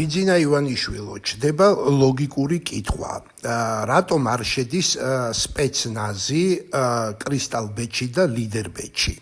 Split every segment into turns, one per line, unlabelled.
ბიძინა ივანიშვილო, ჩდება ლოგიკური კითხვა. რატომ არ შედის სპეცნაზი კრისტალბეთში და ლიდერბეთში?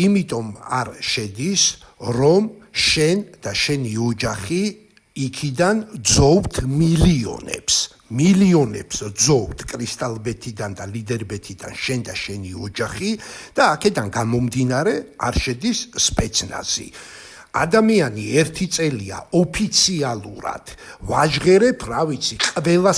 იმიტომ არ შედის, რომ შენ და შენი ოჯახი იქიდან ძოვთ მილიონებს ძოვთ კრისტალბეთიდან და ლიდერბეთიდან შენ და შენი ოჯახი და აქედან გამომდინარე არ შედის სპეცნაზი. ადამიანი ერთი წელია ოფიციალურად ვაჟღერებ, რა ვიცი, ყველა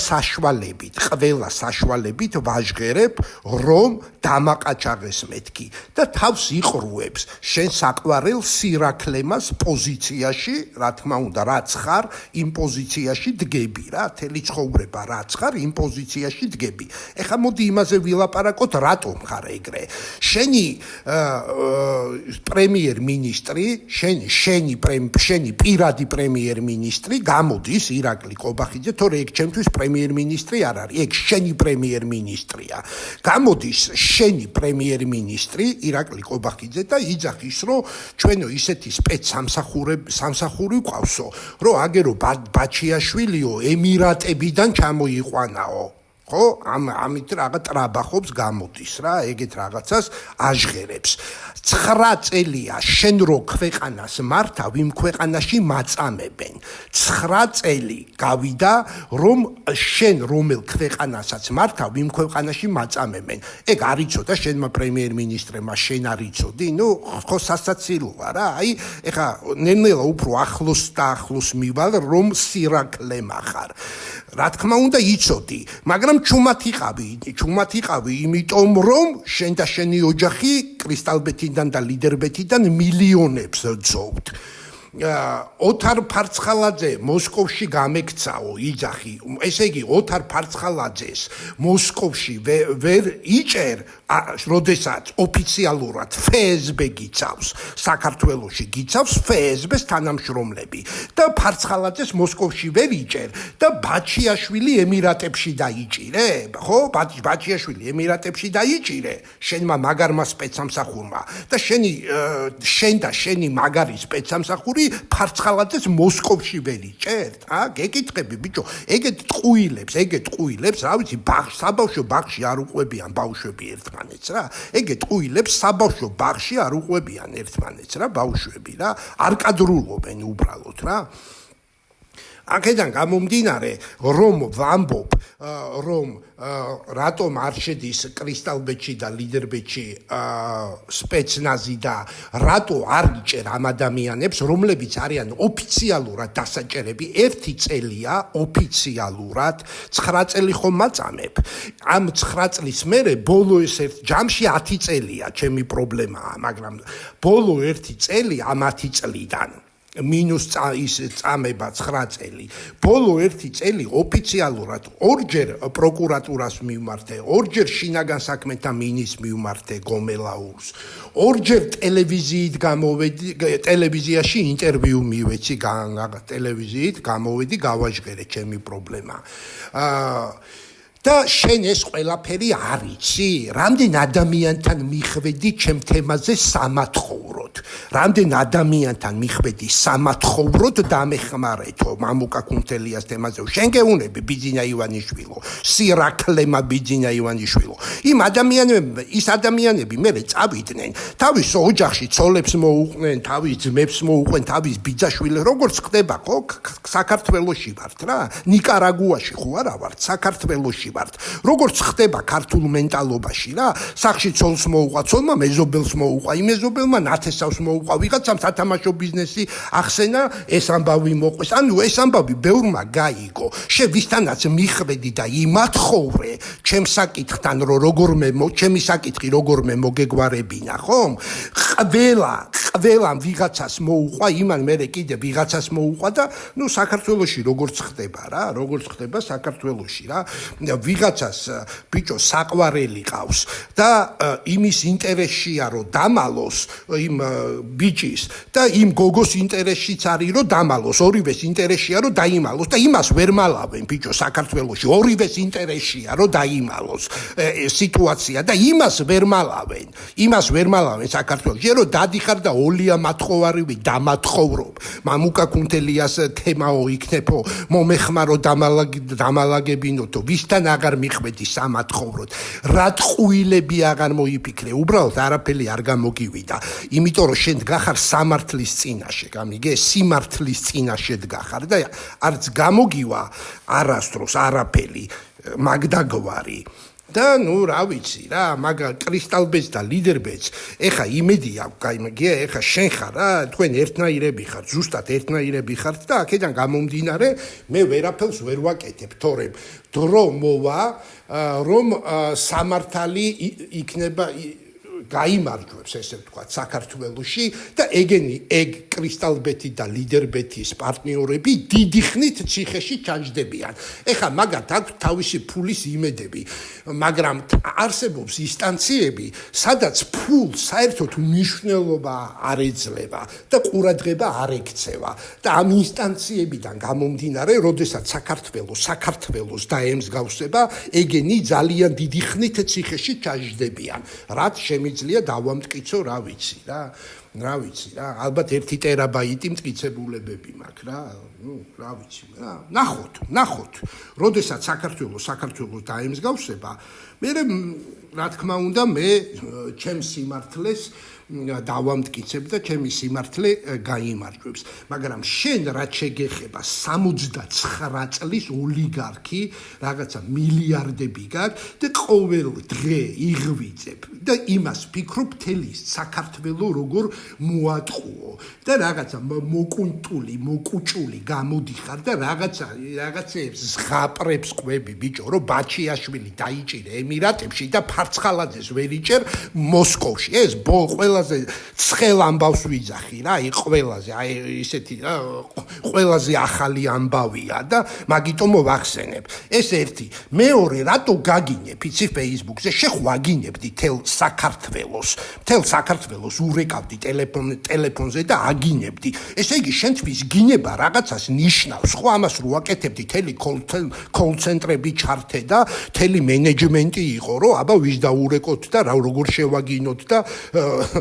საშუალებით ვაჟღერებ, რომ დამაყაჩაღეს მეთქი და თავს იყრუებს შენ საყვარელ სირაქლემას პოზიციაში, რა თქმა უნდა, რაც ხარ, იმ პოზიციაში დგები რა, თელი ცხოვრება რაც ხარ, იმ პოზიციაში დგები. ეხლა მოდი იმაზე ვილაპარაკოთ, რატომ ხარ ეგრე. შენი პრემიერ-მინისტრი, შენი პირადი პრემიერ-მინისტრი გამოდის ირაკლი ყობახიძე, თორე ეგ ჩემთვის პრემიერ-მინისტრი არ არის, ეგ შენი პრემიერ-მინისტრია. გამოდის შენი პრემიერ-მინისტრი ირაკლი ყობახიძე და იძახის, რომ ჩვენო ისეთი სამსახური ყავსო, რომ აგერო ბაჩიაშვილიო ემირატებიდან ჩამოიყვანაო. ხო, ამით რაღაც ტრაბახობს გამოდის რა, ეგეთ რაღაცას აჟღერებს. 9 წელია შენ რო ქვეყანას მართავ, იმ ქვეყანაში მაწამებენ. 9 წელი გავიდა, რომ შენ რომელ ქვეყანასაც მართავ, იმ ქვეყანაში მაწამებენ. ეგ არ იცოდა შენმა პრემიერ-მინისტრმა, შენ არ იცოდი? ხო სასაცილოა რა. აი, ეხა ნელ-ნელა უფრო ახლოს მივალ, რომ სირაქლემა ხარ. რა თქმა უნდა იცოდი, მაგრამ ჩუმად იყავი, იმიტომ რომ შენ და შენი ოჯახი კრისტალბეთიდან და ლიდერბეთიდან მილიონებს ძოვთ. ოთარ ფარცხალაძე მოსკოვში გამექცაო იძახი, ესე იგი ოთარ ფარცხალაძეს მოსკოვში ვერ იჭერ, როდესაც ოფიციალურად FSB გიცავს, საქართველოში გიცავს FSB-ს თანამშრომლები და ფარცხალაძეს მოსკოვში ვერ იჭერ და ბაჩიაშვილი ემირატებში დაიჭირე, ხო? ბაჩიაშვილი ემირატებში დაიჭირე შენმა მაგარმა სპეცსამსახურმა და შენ და შენი მაგარი სპეცსამსახური ფარცხალაძეს მოსკოვში ვერ იჭერთ? გეკითხები ბიჭო, ეგეთ ტყუილებს, რა ვიცი, საბავშვო ბაღში არ უყვებიან ბავშვები ერთმანეთს რა. ეგეთ ტყუილებს საბავშვო ბაღში არ უყვებიან ერთმანეთს რა, ბავშვები რა, არ კადრულობენ უბრალოდ რა. აქედან გამომდინარე, რომ ვამბობ, რომ რატომ არ შედის კრისტალბეთში და ლიდერბეთში სპეცნაზი და რატო არ იჭერ ამ ადამიანებს, რომლებიც არიან ოფიციალურად დასაჭერები, 1 წელია ოფიციალურად, 9 წელი ხომ მაწამებ. ამ 9 წლის მერე ბოლო ეს ჯამში 10 წელია ჩემი პრობლემაა, მაგრამ ბოლო 1 წელი ამ 10 წლიდან მინუს ის წამება 9 წელი. ბოლო 1 წელი ოფიციალურად ორჯერ პროკურატურას მივმართე, ორჯერ შინაგან საქმეთა მინისტრს მივმართე გომელაურს. ორჯერ ტელევიზიაში ინტერვიუ მივეცი, ტელევიზიით გამოვედი, გავაჟღერე ჩემი პრობლემა. და შენ ეს ყველაფერი არ იცი? რამდენ ადამიანთან მიხვედი ჩემ თემაზე სამათხოვროდ? რამდენ ადამიანთან მიხვედი სამათხოვროდ დამეხმარეთო მამუკა კუნთელიას თემაზე? შენ გეუნები ბიძინა ივანიშვილო, სირაქლემა ბიძინა ივანიშვილო. ის ადამიანები მერე წავიდნენ, თავის ოჯახში ცოლებს მოუყვნენ, თავის ძმებს მოუყვნენ, თავის ბიძაშვილებს, როგორც ხდება ხო? საქართველოში ვართ რა, ნიკარაგუაში ხო არა ვართ, საქართველოში ვართ. როგორც ხდება ქართულ მენტალობაში რა, სახში ცოლს მოუყვა, ცოლმა მეზობელს მოუყვა, იმ მეზობელმა ნათესავს მოუყვა, ვიღაცამ სათამაშო ბიზნესი ახსენა, ეს ამბავი მოყვეს. ანუ ეს ამბავი ბევრმა გაიგო. შენ ვისთანაც მიხვედი და იმათხოვრე ჩემს საკითხთან, რომ ჩემი საკითხი როგორმე მოგეგვარებინა, ხომ? ყველამ ვიღაცას მოუყვა, იმან მერე კიდე ვიღაცას მოუყვა და საქართველოში როგორც ხდება რა, როგორც ხდება საქართველოში რა. ვიღაცას ბიჭო საყვარელი ყავს და იმის ინტერესშია რომ დამალოს იმ ბიჭის და იმ გოგოს ინტერესშიც არის რომ დამალოს, ორივეს ინტერესშია რომ დაიმალოს და იმას ვერ მალავენ ბიჭო საქართველოში, ორივეს ინტერესშია რომ დაიმალოს სიტუაცია და იმას ვერ მალავენ საქართველოში, რომ დადიხარ და ოლია მათხოვარივი დამათხოვრობ, მამუკა კუნთელიას თემაო იქნებო, მომეხმარო დამალაგებინოთო, ვისთან აღარ მიხვედი სამათხოვროდ, რა ტყუილები აღარ მოიფიქრე, უბრალოდ არაფერი არ გამოგივიდა, იმიტომ რომ შენ დგახარ სამართლის წინაშე, გამიგე, სიმართლის წინაშე დგახარ და არც გამოგივა არასდროს არაფერი, მაგდაგვარი. და ნუ რა ვიცი რა, მაგა კრისტალბეც და ლიდერბეც, ეხა იმედი აქვს, გამიგია, ეხა შენ ხარ რა, თქვენ ერთნაირები ხართ, ზუსტად ერთნაირები ხართ და აქედან გამომდინარე, მე ვერაფერს ვერ ვაკეთებ, თორემ დრო მოვა, რომ სამართალი იქნება გაიმარჯვებს, ესე ვთქვათ, საქართველოში და ეგ კრისტალბეთი და ლიდერბეთის პარტნიორები დიდი ხნით ციხეში ჩაჯდებიან. ეხა მაგათ აქვს თავისი ფულის იმედები, მაგრამ არსებობს ინსტანციები, სადაც ფულს საერთოდ მნიშვნელობა არ ეძლევა და ყურადღება არ ექცევა და ამ ინსტანციებიდან გამომდინარე, როდესაც საქართველოს დაემსგავსება, ეგენი ძალიან დიდი ხნით ციხეში ჩაჯდებიან. რაც შემიძლია დავამტკიცო, რა ვიცი რა, ალბათ 1 ტერაბაიტი მტკიცებულებები მაქვს რა, რა ვიცი რა, ნახოთ, როდესაც საქართველოს დაემსგავსება, მე რა თქმა უნდა მე ჩემს სიმართლეს დავამტკიცებ და ჩემი სიმართლე გაიმარჯვებს, მაგრამ შენ რაც შეგეხება 69 წლის ოლიგარქი, რაღაცა მილიარდები გაქვს და ყოველ დღე იღვიძებ და იმას ვფიქრობ, მთელი საქართველო როგორ მოატყუო და რაღაცა მოკუჭული გამოდიხარ და რაღაცეებს ზღაპრებს ყვები ბიჭო, რომ ბაჩიაშვილი დაიჭირე ემირატებში და ფარცხალაძეს ვერ იჭერ მოსკოვში, ეს ყველაზე ცხელ ამბავს ვიძახი რა, ყველაზე ისეთი რა, ყველაზე ახალი ამბავია და მაგიტომ ვახსენებ. ეს ერთი, მეორე, რატო გაგინებ, იცი Facebook-ზე, შეხვაგინებდი თელ საქართველოს ურეკავდი ტელეფონზე და აგინებდი. ესე იგი შენთვის გინება რაღაცას ნიშნავს, ხო ამას რო აკეთებდი, თელი კოლ-ცენტრები ჩართე და თელი მენეჯმენტი იყო, რომ აბა ვის დაურეკოთ და როგორ შევაგინოთ და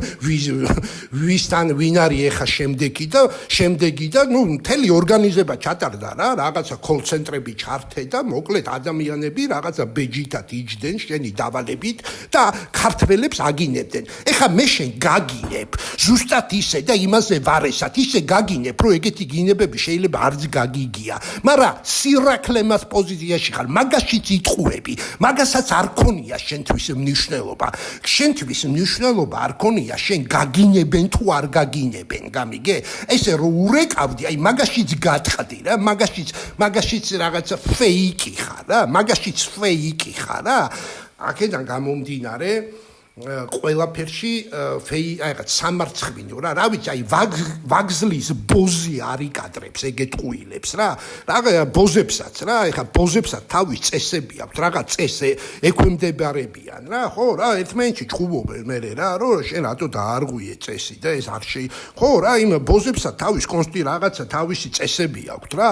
ვისთან ვინ არის ეხა შემდეგი და ნუ მთელი ორგანიზება ჩატარდა რა, რაღაცა კოლ-ცენტრები ჩართე და მოკლედ ადამიანები რაღაცა ბეჯითად იჯდნენ შენი დავალებით და ქართველებს აგინებდნენ. ეხა მე შენ გაგინებ, ზუსტად ისე და იმაზე ვარესად ისე გაგინებ, რომ ეგეთი გინებები შეიძლება არც გაგიგია, მაგრამ სირაკლემას პოზიციაში ხარ, მაგაშიც იტყუები, მაგასაც არ ქონია შენთვის მნიშვნელობა. შენთვის მნიშვნელობა არ ქონია, შენ გაგინებენ თუ არ გაგინებენ, გამიგე? ესე რომ ურეკავდი, აი მაგაშიც გატყდი რა, მაგაშიც რაღაცა ფეიკი ხარ რა, აქედან გამომდინარე ყველაფერში რაღაც სამარცხინო რა ვიცი, აი ვაგზლის ბოზი არ იკადრებს ეგეთყუილებს რა, ბოზებსაც რა, ეხა ბოზებსაც თავის წესები აქვს, რაღაც წესე ექვემდებარებიან რა, ხო რა, ერთმანეთში ჭუბობენ მე რა, რომ შენ რატო დაარღვიე წესი და ეს არ ხო რა, იმ ბოზებსაც თავის რაღაცა თავისი წესები აქვს რა,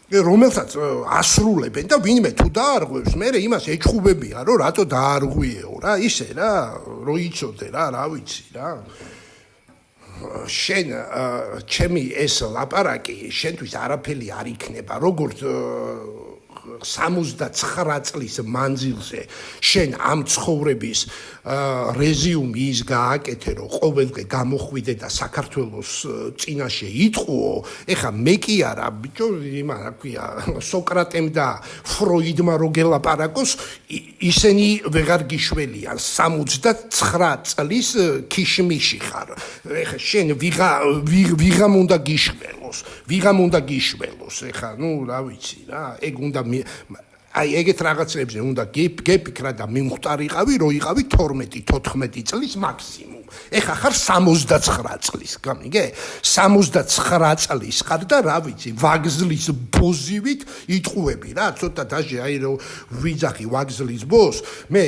რომელსაც ასრულებენ და ვინმე თუ დაარღვევს, მე იმას ეჭხუბებიან, რომ რატო დაარღვიეო რა, ისე რა, რო იცოდე რა ვიცი რა. შენ ჩემი ეს ლაპარაკი შენთვის არაფერი არ იქნება, როგორც 69 წლის მანძილზე შენ ამ ცხოვრების რეზიუმი ის გააკეთე, რომ ყოველდღე გამოხვიდე და საქართველოს წინაშე იტყუო. ეხა მე კი არა, ბიჭო, რა ქვია, სოკრატემ და ფროიდმა რო გელაპარაკოს, ისინი ვეღარ გიშველიან, 69 წლის ქიშმიში ხარ. ეხა შენ ვიღამ უნდა გიშველოს, ეხა, ნუ რა ვიცი რა, ეგ უნდა აი ეგეთ რაღაცებზე უნდა გეფიქრა და მიმხვტარიყავი, რომ იყავი 12-14 წლის მაქსიმუმ. ეხა ხარ 69 წლის, გამიგე? 69 წლის ხარ და რა ვიცი, ვაგზლის ბოზივით იტყუები რა, ცოტა დაჟე აი რომ ვიძახი ვაგზლის ბოს, მე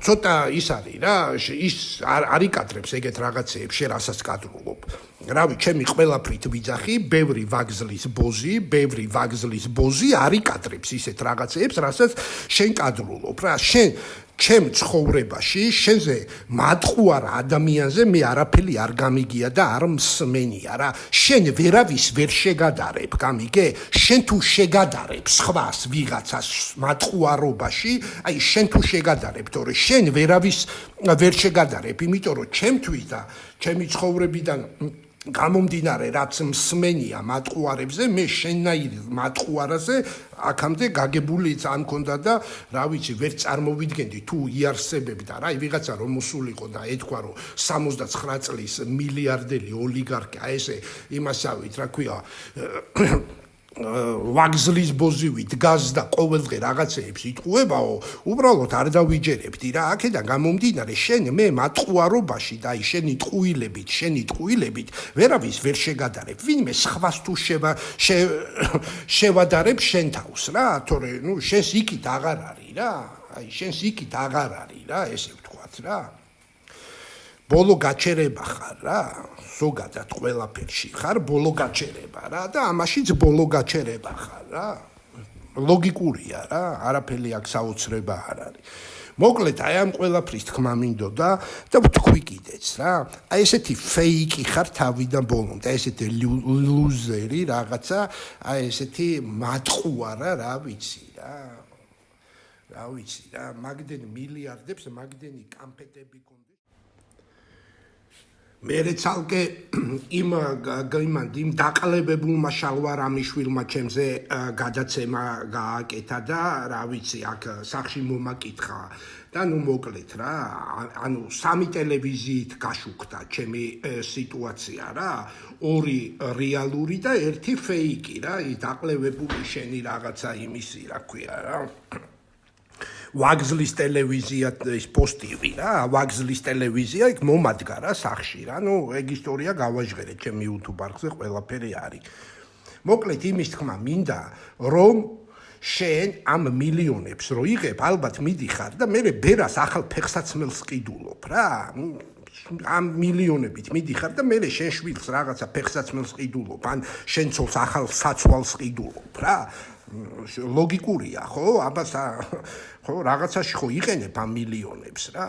ცოტა ის არის რა, ის არ იკადრებს ეგეთ რაღაცეებს, შენ რასაც კადრულობ. რავი, ჩემი ყველაფრით ვიძახი, ბევრი ვაგზლის ბოზი არ იკადრებს ისეთ რაღაცეებს, რასაც შენ კადრულობ რა, შენ ჩემ ცხოვრებაში შენზე მატყუარა ადამიანზე მე არაფერი არ გამიგია და არ მსმენია რა. შენ ვერავის ვერ შეგადარებ, გამიგე? შენ თუ შეგადარებ სხვას ვიღაცას მატყუარობაში, აი შენ თუ შეგადარებ, თორე შენ ვერავის ვერ შეგადარებ, იმიტომ რომ ჩემთვის და ჩემი ცხოვრებიდან გამომდინარე რაც მსმენია მატყუარებზე, მე შენნაირ მატყუარაზე აქამდე გაგებულიც არ მქონდა და რა ვიცი, ვერ წარმოვიდგენდი თუ იარსებები და რა, ვიღაცა რომ მოსულიყო და ეთქვა რომ 69 წლის მილიარდელი ოლიგარქი, აი ესე იმასავით, რა ქვია, ვაგზლის ბოზივით დგას და ყოველდღე რაღაცეებს იტყუებაო, უბრალოდ არ დავიჯერებდი რა, აქედან გამომდინარე შენ მე მატყუარობაში და აი შენი ტყუილებით ვერავის ვერ შეგადარებ, ვინმე სხვას თუ შევადარებ შენ თავს რა, თორე ნუ შენს იქით აღარ არის რა, აი შენს იქით აღარ არის რა, ესე ვთქვათ რა. ბოლო გაჩერება ხარ რა, ზოგადად ყველაფერში ხარ ბოლო გაჩერება რა და ამაშიც ბოლო გაჩერება ხარ რა. ლოგიკურია რა, არაფერი აქ საოცრება არ არის. მოკლედ აი ამ ყველაფრის თქმა მინდოდა და ვთქვი კიდეც რა, აი ესეთი ფეიკი ხარ თავიდან ბოლომდე, ესეთი ლუზერი რაღაცა, აი ესეთი მატყუარა რა ვიცი რა. რა ვიცი რა, მაგდენი მილიარდებს, მაგდენი კამფეტები კონდეს. მერე ცალკე იმ დაყლებებულმა შალვარ ამიშვილმა ჩემზე გადაცემა გააკეთა და რა ვიცი აქ სახში მომაკითხა და ნუ მოკლედ რა, ანუ 3 ტელევიზიით გაშუქდა ჩემი სიტუაცია რა, 2 რეალური და 1 ფეიკი რა, დაყლებებული შენი რაღაცა იმისი რა ქვია რა. ვაგზლის ტელევიზია ის პოსტივი რა, ვაგზლის ტელევიზია იქ მომადგა რა სახში რა, ნუ ეგ ისტორია გავაჟღერე ჩემი YouTube არხზე ყველაფერი არის. მოკლედ იმის თქმა მინდა რომ შენ ამ მილიონებს რო იღებ, ალბათ მიდიხარ და მე ბერას ახალ ფეხსაცმელს ყიდულობ რა. ამ მილიონებით მიდიხარ და მე შენ შვილს რაღაცა ფეხსაცმელს ყიდულობ, ან შენ ცოლს ახალ საცვალს ყიდულობ რა. ლოგიკურია ხო? აბას ხო რაღაცაში ხო იყენებ ამ მილიონებს რა.